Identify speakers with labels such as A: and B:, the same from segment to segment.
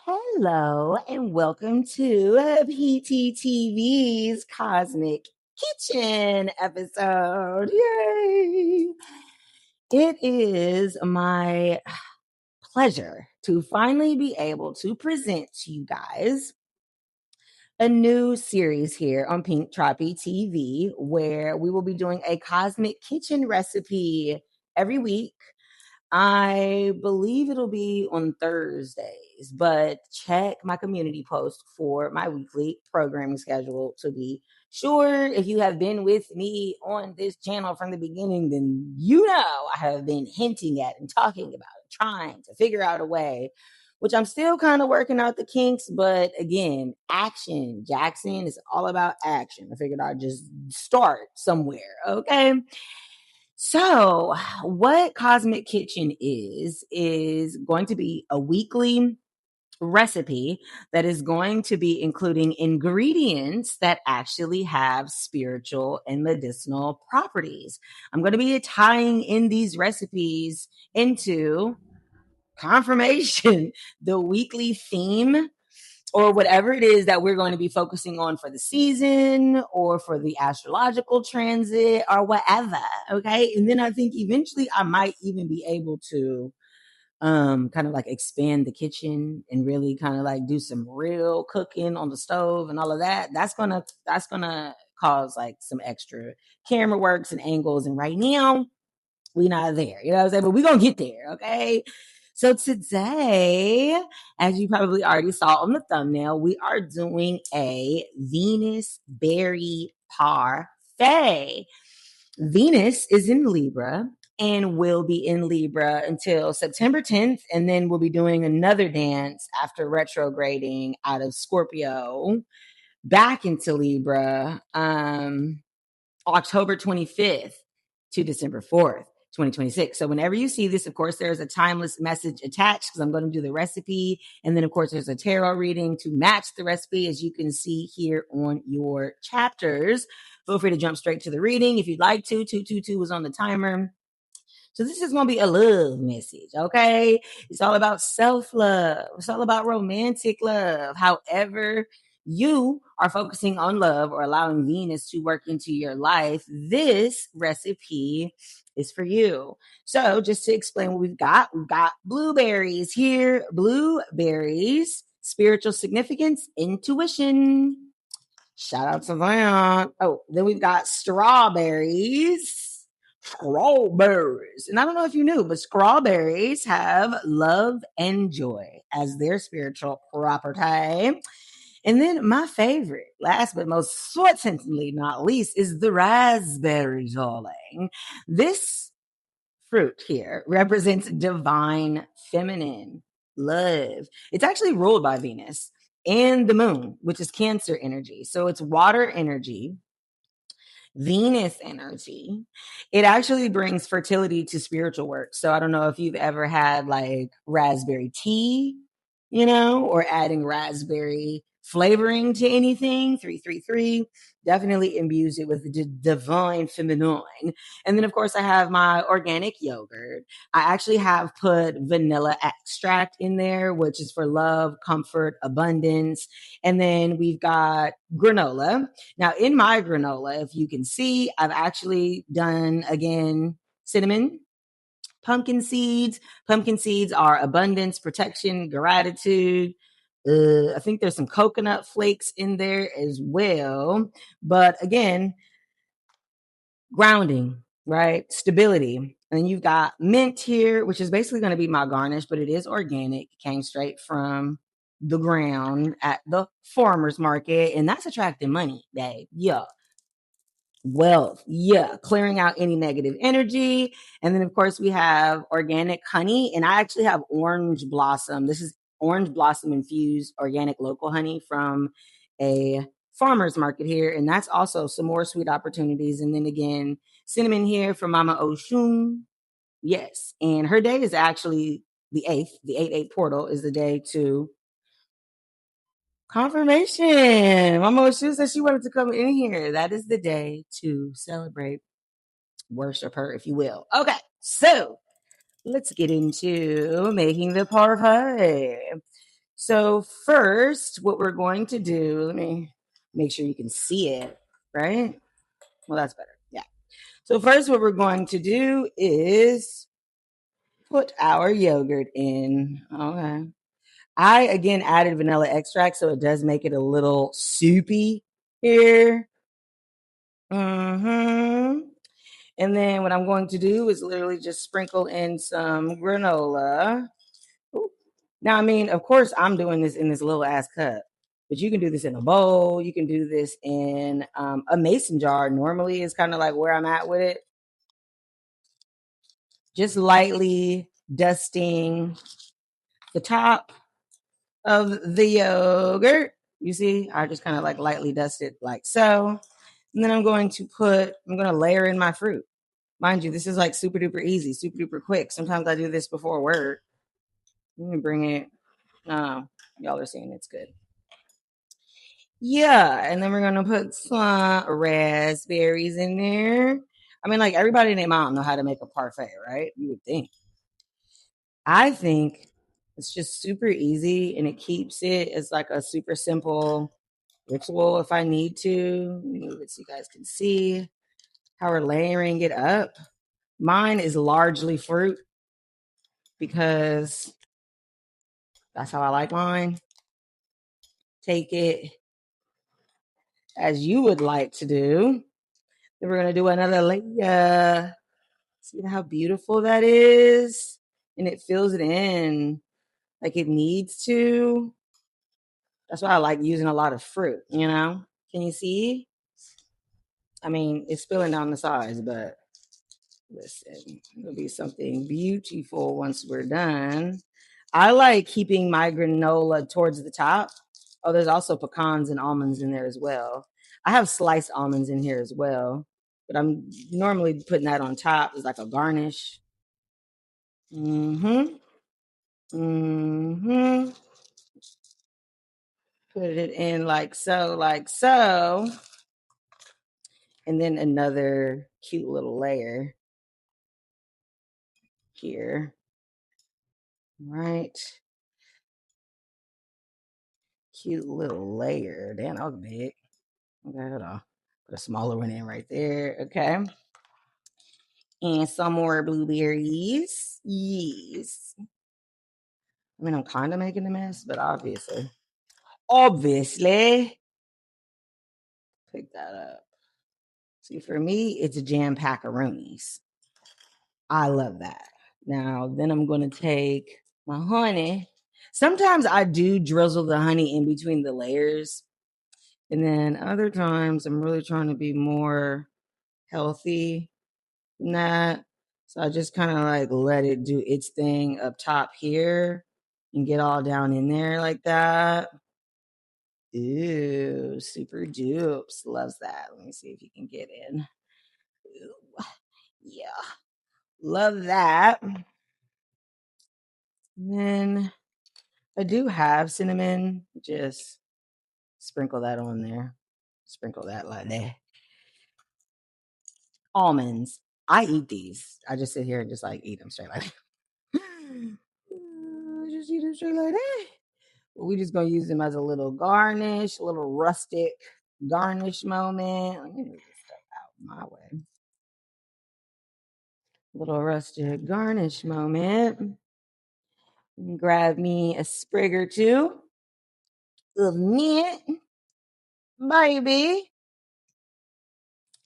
A: Hello and welcome to PTTV's Cosmic Kitchen episode. Yay! It is my pleasure to finally be able to present to you guys a new series here on Pink Troppy TV where we will be doing a cosmic kitchen recipe every week. I believe it'll be on Thursdays, but check my community post for my weekly programming schedule to be sure. If you have been with me on this channel from the beginning, then you know I have been hinting at and talking about it, trying to figure out a way, which I'm still kind of working out the kinks. But again, action. Jackson is all about action. I figured I'd just start somewhere. Okay. So, what Cosmic Kitchen is going to be a weekly recipe that is going to be including ingredients that actually have spiritual and medicinal properties. I'm going to be tying in these recipes into confirmation, the weekly theme or whatever it is that we're going to be focusing on for the season or for the astrological transit or whatever. Okay. And then I think eventually I might even be able to kind of like expand the kitchen and really kind of like do some real cooking on the stove and all of that. That's gonna cause like some extra camera works and angles. And right now we not there. You know what I'm saying? But we're gonna get there, okay? So today, as you probably already saw on the thumbnail, we are doing a Venus Berry Parfait. Venus is in Libra and will be in Libra until September 10th. And then we'll be doing another dance after retrograding out of Scorpio back into Libra October 25th to December 4th. 2026. So whenever you see this, of course, there's a timeless message attached because I'm going to do the recipe. And then, of course, there's a tarot reading to match the recipe, as you can see here on your chapters. Feel free to jump straight to the reading if you'd like to. 222 was on the timer. So this is going to be a love message, okay? It's all about self-love. It's all about romantic love. However, you are focusing on love or allowing Venus to work into your life, this recipe is for you. So just to explain what we've got blueberries here. Blueberries, spiritual significance, intuition. Shout out to that. Oh, then we've got strawberries. Strawberries. And I don't know if you knew, but strawberries have love and joy as their spiritual property. And then my favorite, last but most certainly not least, is the raspberry, darling. This fruit here represents divine feminine love. It's actually ruled by Venus and the moon, which is Cancer energy. So it's water energy, Venus energy. It actually brings fertility to spiritual work. So I don't know if you've ever had like raspberry tea, or adding raspberry flavoring to anything. 333 definitely imbues it with the divine feminine. And then, of course, I have my organic yogurt. I actually have put vanilla extract in there, which is for love, comfort, abundance. And then we've got granola. Now, in my granola, if you can see, I've actually done, again, cinnamon, pumpkin seeds. Pumpkin seeds are abundance, protection, gratitude. I think there's some coconut flakes in there as well. But again, grounding, right? Stability. And you've got mint here, which is basically going to be my garnish, but it is organic. It came straight from the ground at the farmer's market. And that's attracting money, babe. Yeah. Wealth. Yeah. Clearing out any negative energy. And then, of course, we have organic honey. And I actually have orange blossom. This is orange blossom infused organic local honey from a farmer's market here. And that's also some more sweet opportunities. And then again, cinnamon here from Mama Oshun. Yes. And her day is actually the 8th. The 8-8 portal is the day to confirmation. Mama Oshun said she wanted to come in here. That is the day to celebrate, worship her, if you will. Okay. So let's get into making the parfait. So first, what we're going to do, let me make sure you can see it, right? Well, that's better. Yeah. So first, what we're going to do is put our yogurt in. Okay. I, again, added vanilla extract, so it does make it a little soupy here. Mm-hmm. And then what I'm going to do is literally just sprinkle in some granola. Ooh. Now, I mean, of course, I'm doing this in this little ass cup, but you can do this in a bowl. You can do this in a mason jar. Normally, is kind of like where I'm at with it. Just lightly dusting the top of the yogurt. You see, I just kind of like lightly dust it like so. And then I'm going to layer in my fruit. Mind you, this is like super duper easy, super duper quick. Sometimes I do this before work. Let me bring it. No, y'all are seeing it's good. Yeah, and then we're gonna put some raspberries in there. I mean, like everybody and their mom know how to make a parfait, right? You would think. I think it's just super easy and it keeps it as like a super simple ritual if I need to. Let me move it so you guys can see how we're layering it up. Mine is largely fruit because that's how I like mine. Take it as you would like to do. Then we're going to do another layer. See how beautiful that is? And it fills it in like it needs to. That's why I like using a lot of fruit, you know? Can you see? I mean, it's spilling down the sides, but listen, it'll be something beautiful once we're done. I like keeping my granola towards the top. Oh, there's also pecans and almonds in there as well. I have sliced almonds in here as well, but I'm normally putting that on top as like a garnish. Mm-hmm. Mm-hmm. Put it in like so, like so. And then another cute little layer here. Right. Cute little layer. Damn, that was big. Okay, hold on. Put a smaller one in right there. Okay. And some more blueberries. Yes. I mean, I'm kind of making a mess, but obviously, pick that up. See, for me, it's jam packaroonies. I love that. Now, then I'm going to take my honey. Sometimes I do drizzle the honey in between the layers. And then other times I'm really trying to be more healthy than that. So I just kind of like let it do its thing up top here and get all down in there like that. Ooh, super dupes. Loves that. Let me see if you can get in. Ooh, yeah. Love that. And then I do have cinnamon. Just sprinkle that on there. Sprinkle that like that. Almonds. I eat these. I just sit here and just like eat them straight like that. Just eat them straight like that. We're just gonna use them as a little garnish, a little rustic garnish moment. Let me move this stuff out my way. Little rustic garnish moment. Grab me a sprig or two of mint, baby.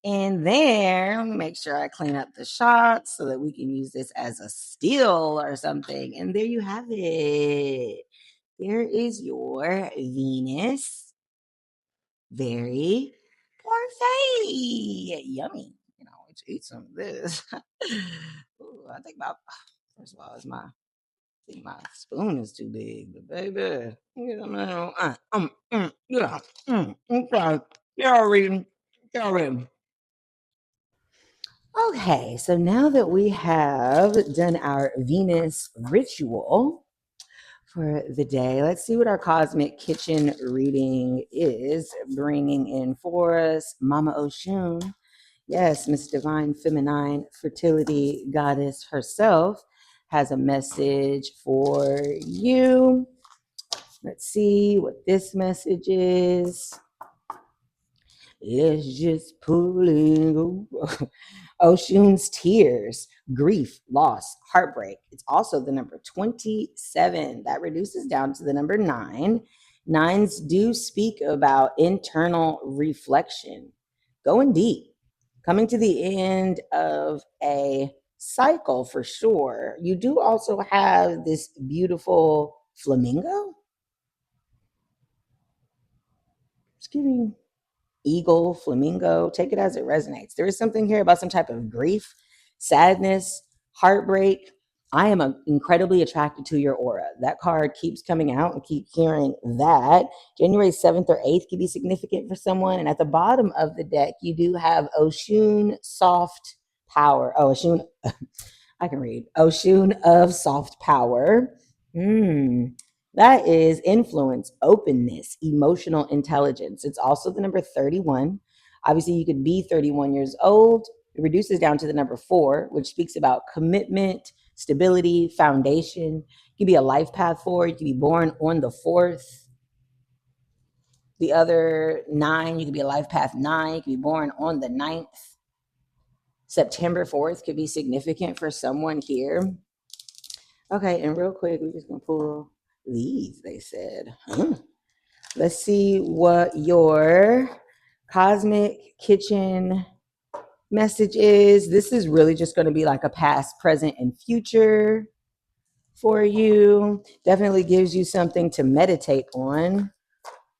A: And there, let me make sure I clean up the shots so that we can use this as a still or something. And there you have it. There is your Venus Berry Parfait. Yummy. You know, let's eat some of this. Ooh, I think about, first of all, I think my spoon is too big, but baby, yeah, okay. Y'all reading. Y'all reading. Okay, so now that we have done our Venus ritual for the day, let's see what our cosmic kitchen reading is bringing in for us. Mama Oshun, yes, Miss Divine Feminine Fertility Goddess herself, has a message for you. Let's see what this message is. It's just pulling. Oshun's tears, grief, loss, heartbreak. It's also the number 27. That reduces down to the number 9. Nines do speak about internal reflection, going deep, coming to the end of a cycle for sure. You do also have this beautiful flamingo. It's giving eagle, flamingo, take it as it resonates. There is something here about some type of grief, sadness, heartbreak. I am incredibly attracted to your aura. That card keeps coming out and keep hearing that. January 7th or 8th can be significant for someone. And at the bottom of the deck, you do have Oshun soft power. Oh, Oshun, I can read. Oshun of soft power. That is influence, openness, emotional intelligence. It's also the number 31. Obviously, you could be 31 years old. It reduces down to the number 4, which speaks about commitment, stability, foundation. You could be a life path forward. You could be born on the 4th. The other 9, you could be a life path 9. You could be born on the 9th. September 4th could be significant for someone here. Okay, and real quick, we're just going to pull these, they said. Let's see what your cosmic kitchen message is. This is really just going to be like a past, present, and future for you. Definitely gives you something to meditate on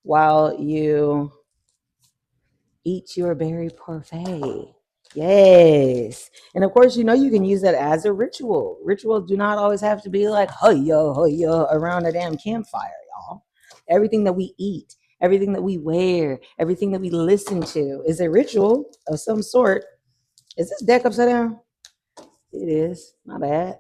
A: while you eat your berry parfait. Yes. And of course, you can use that as a ritual. Rituals do not always have to be like, yo, around a damn campfire, y'all. Everything that we eat, everything that we wear, everything that we listen to is a ritual of some sort. Is this deck upside down? It is. My bad.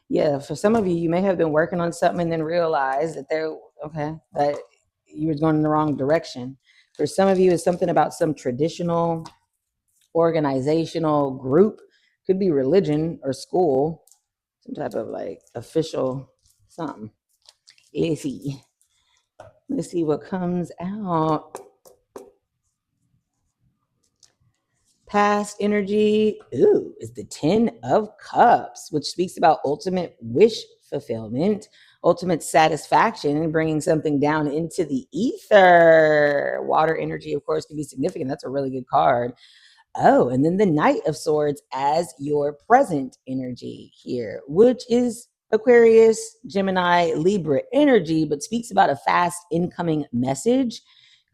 A: Yeah, for some of you, you may have been working on something and then realize that that you were going in the wrong direction. For some of you, it's something about some traditional organizational group, could be religion or school, some type of like official something. Let's see what comes out. Past energy, is the 10 of Cups, which speaks about ultimate wish fulfillment, ultimate satisfaction, and bringing something down into the ether. Water energy, of course, can be significant. That's a really good card. Oh, and then the Knight of Swords as your present energy here, which is Aquarius, Gemini, Libra energy, but speaks about a fast incoming message.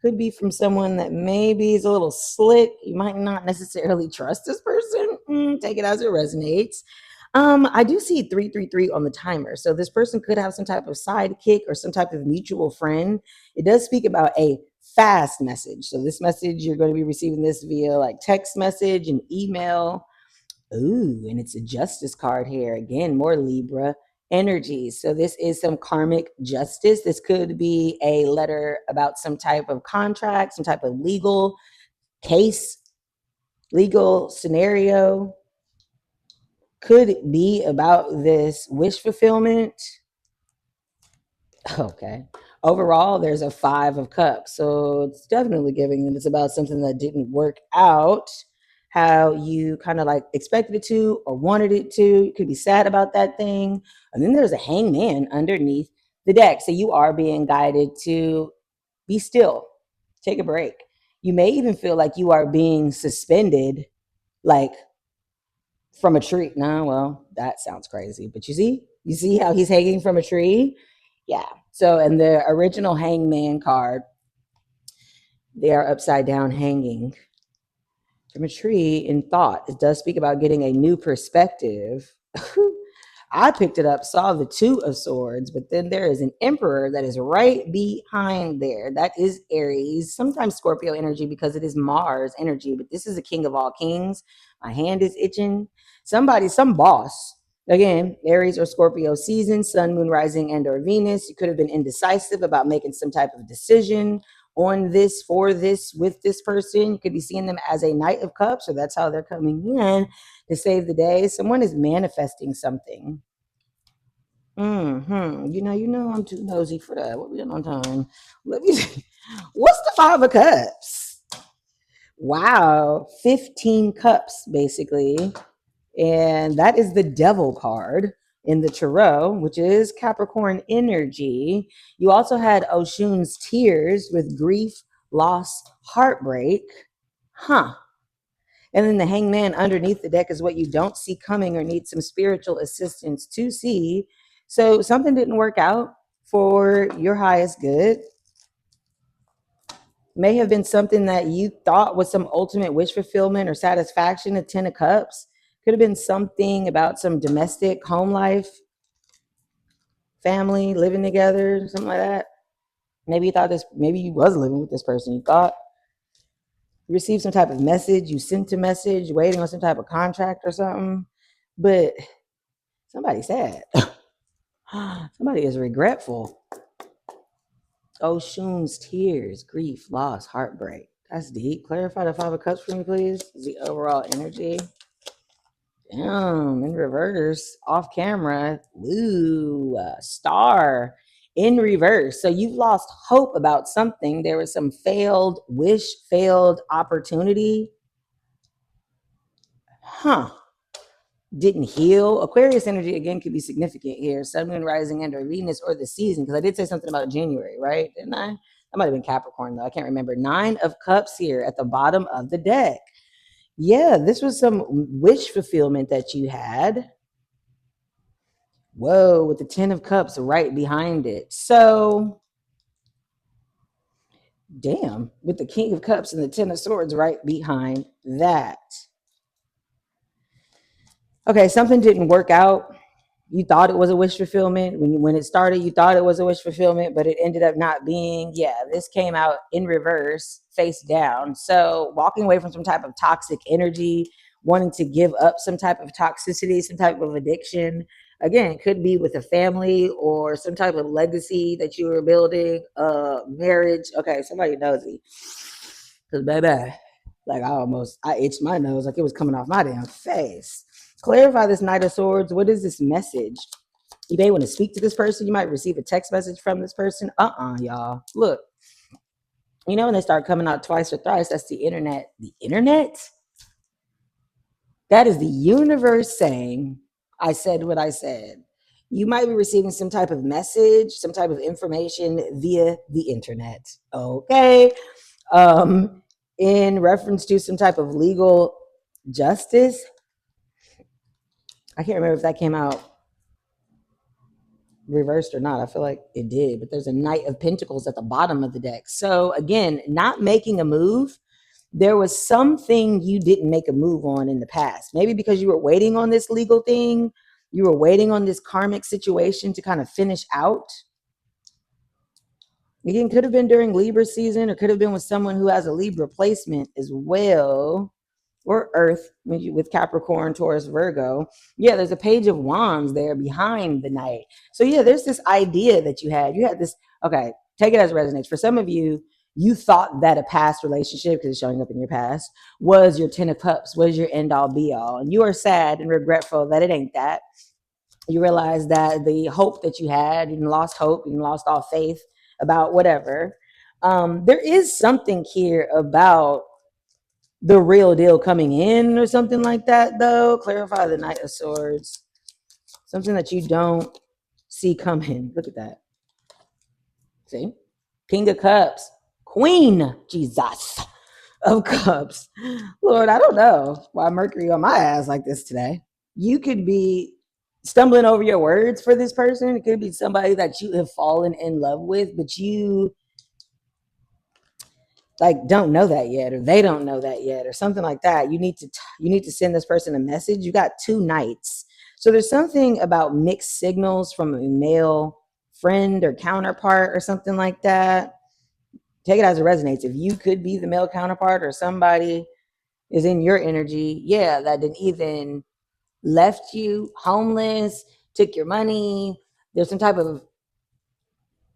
A: Could be from someone that maybe is a little slick. You might not necessarily trust this person. Take it as it resonates. I do see 333 on the timer. So this person could have some type of sidekick or some type of mutual friend. It does speak about a fast message. So this message, you're going to be receiving this via like text message and email. And it's a justice card here. Again, more Libra energy. So this is some karmic justice. This could be a letter about some type of contract, some type of legal case, legal scenario. Could be about this wish fulfillment. Okay. Overall, there's a 5 of Cups. So it's definitely giving that it's about something that didn't work out how you kind of like expected it to or wanted it to. You could be sad about that thing. And then there's a hangman underneath the deck. So you are being guided to be still, take a break. You may even feel like you are being suspended, like from a tree. No, well, that sounds crazy. But you see how he's hanging from a tree? Yeah. So in the original hangman card, they are upside down hanging from a tree in thought. It does speak about getting a new perspective. I picked it up, saw the 2 of Swords, but then there is an Emperor that is right behind there. That is Aries, sometimes Scorpio energy because it is Mars energy, but this is a King of all kings. My hand is itching. Some boss. Again, Aries or Scorpio season, Sun, Moon, Rising, and or Venus. You could have been indecisive about making some type of decision on this, for this, with this person. You could be seeing them as a Knight of Cups, so that's how they're coming in to save the day. Someone is manifesting something. I'm too nosy for that. What we doing on time? Let me see. What's the Five of Cups? Wow, 15 cups basically. And that is the devil card in the tarot, which is Capricorn energy. You also had Oshun's tears with grief, loss, heartbreak. Huh. And then the hangman underneath the deck is what you don't see coming or need some spiritual assistance to see. So something didn't work out for your highest good. May have been something that you thought was some ultimate wish fulfillment or satisfaction. A 10 of cups could have been something about some domestic home life, family, living together, something like that. Maybe you thought this, maybe you was living with this person. You thought you received some type of message, you sent a message, waiting on some type of contract or something. But somebody's sad. Somebody is regretful. Oshun's tears, grief, loss, heartbreak. That's deep. Clarify the Five of Cups for me, please. The overall energy. Damn, in reverse, off camera. Ooh, star in reverse. So you've lost hope about something. There was some failed wish, failed opportunity. Huh. Didn't heal. Aquarius energy again could be significant here. Sun, Moon, rising, and or Venus or the season. Because I did say something about January, right? Didn't I? That might have been Capricorn though. I can't remember. 9 of Cups here at the bottom of the deck. Yeah, this was some wish fulfillment that you had. Whoa, with the 10 of Cups right behind it. So, damn, with the King of Cups and the 10 of Swords right behind that. Okay, something didn't work out. You thought it was a wish fulfillment. When it started, you thought it was a wish fulfillment, but it ended up not being. Yeah, this came out in reverse, face down. So walking away from some type of toxic energy, wanting to give up some type of toxicity, some type of addiction. Again, it could be with a family or some type of legacy that you were building, marriage. Okay, somebody knows me. Because, baby, like I itched my nose like it was coming off my damn face. Clarify this Knight of Swords. What is this message? You may want to speak to this person. You might receive a text message from this person. Y'all. Look, when they start coming out twice or thrice, that's the internet. The internet? That is the universe saying, I said what I said. You might be receiving some type of message, some type of information via the internet. Okay. In reference to some type of legal justice. I can't remember if that came out reversed or not. I feel like it did, but there's a Knight of Pentacles at the bottom of the deck. So again, not making a move. There was something you didn't make a move on in the past. Maybe because you were waiting on this legal thing, you were waiting on this karmic situation to kind of finish out. Again, could have been during Libra season or could have been with someone who has a Libra placement as well. Or Earth with Capricorn, Taurus, Virgo. Yeah, there's a Page of Wands there behind the Knight. So yeah, there's this idea that you had. You had this, okay, take it as it resonates. For some of you, you thought that a past relationship, because it's showing up in your past, was your 10 of Cups, was your end all be all. And you are sad and regretful that it ain't that. You realize that the hope that you had, you lost hope, you lost all faith about whatever. There is something here about the real deal coming in or something like that, though. Clarify the Knight of Swords. Something that you don't see coming. Look at that. See? King of Cups. Queen, Jesus of Cups. Lord, I don't know why Mercury on my ass like this today. You could be stumbling over your words for this person. It could be somebody that you have fallen in love with, but you don't know that yet, or they don't know that yet, or something like that. You need to send this person a message. You got 2 Knights. So there's something about mixed signals from a male friend or counterpart or something like that. Take it as it resonates. If you could be the male counterpart or somebody is in your energy, yeah, that didn't even left you homeless, took your money. There's some type of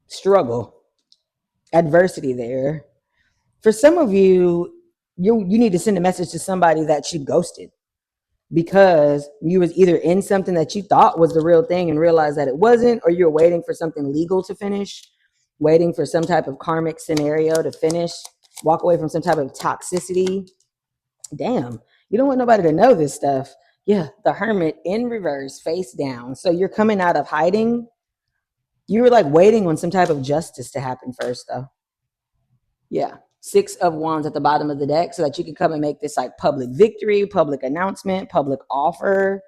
A: struggle, adversity there. For some of you, you need to send a message to somebody that you ghosted. because you was either in something that you thought was the real thing and realized that it wasn't, or you're waiting for something legal to finish, waiting for some type of karmic scenario to finish, walk away from some type of toxicity. Damn, you don't want nobody to know this stuff. Yeah, the Hermit in reverse, face down. So you're coming out of hiding. You were like waiting on some type of justice to happen first, though. Yeah. Six of Wands at the bottom of the deck so that you can come and make this like public victory, public announcement, public offer.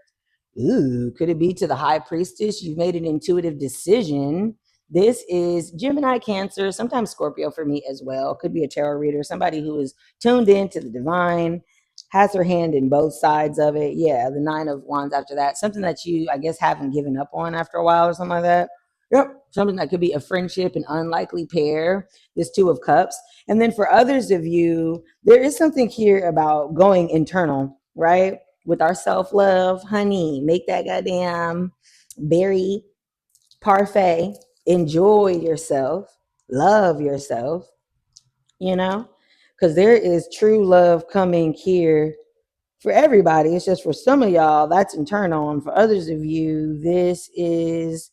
A: Ooh, could it be to the High Priestess? You've made an intuitive decision. This is Gemini, Cancer, sometimes Scorpio for me as well. Could be a tarot reader, somebody who is tuned in to the divine, has her hand in both sides of it. Yeah, the Nine of Wands after that. Something that you, I guess, haven't given up on after a while or something like that. Yep, something that could be a friendship, an unlikely pair. This Two of Cups. And then for others of you, there is something here about going internal, right? With our self-love, honey, make that goddamn berry parfait. Enjoy yourself, love yourself, you know, because there is true love coming here for everybody. It's just for some of y'all, that's internal. And for others of you, this is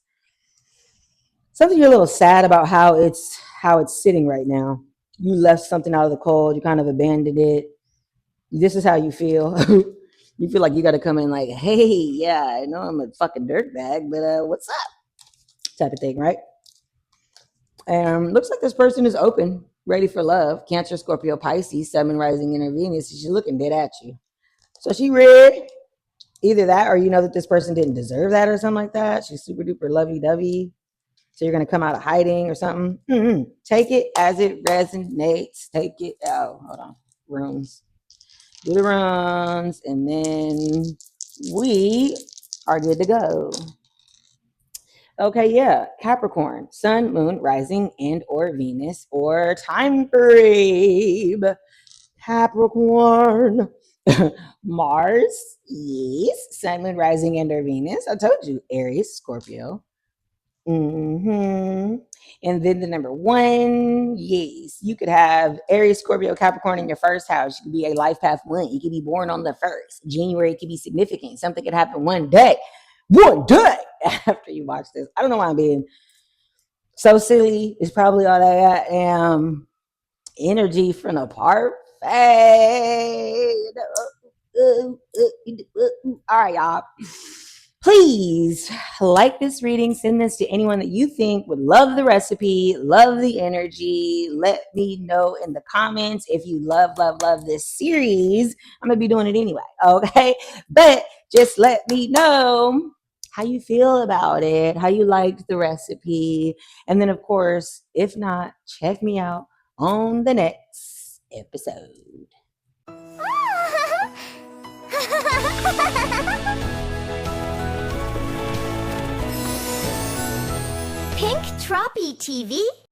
A: something you're a little sad about how it's sitting right now. You left something out of the cold, you kind of abandoned it. This is how you feel. You feel like you got to come in like, hey, yeah, I know I'm a fucking dirtbag, but what's up? Type of thing, right? Looks like this person is open, ready for love. Cancer, Scorpio, Pisces, Sun, Rising, and Venus. She's looking dead at you. So she read either that or you know that this person didn't deserve that or something like that. She's super duper lovey-dovey. So you're going to come out of hiding or something. Take it as it resonates. Take it. Oh, hold on. Rooms. Do the runs, and then we are good to go. Okay, yeah. Capricorn, Sun, Moon, Rising, and or Venus, or time frame. Capricorn. Mars, yes. Sun, Moon, Rising, and or Venus. I told you. Aries, Scorpio. And then the number one, yes, you could have Aries, Scorpio, Capricorn in your first house. You could be a life path one. You could be born on the first. January could be significant. Something could happen one day after you watch this. I don't know why I'm being so silly. It's probably all that energy from the parfait. All right, y'all. Please like this reading, send this to anyone that you think would love the recipe, love the energy. Let me know in the comments if you love this series. I'm going to be doing it anyway, okay? But just let me know how you feel about it, how you liked the recipe. And then, of course, if not, check me out on the next episode.
B: Pink Troppy TV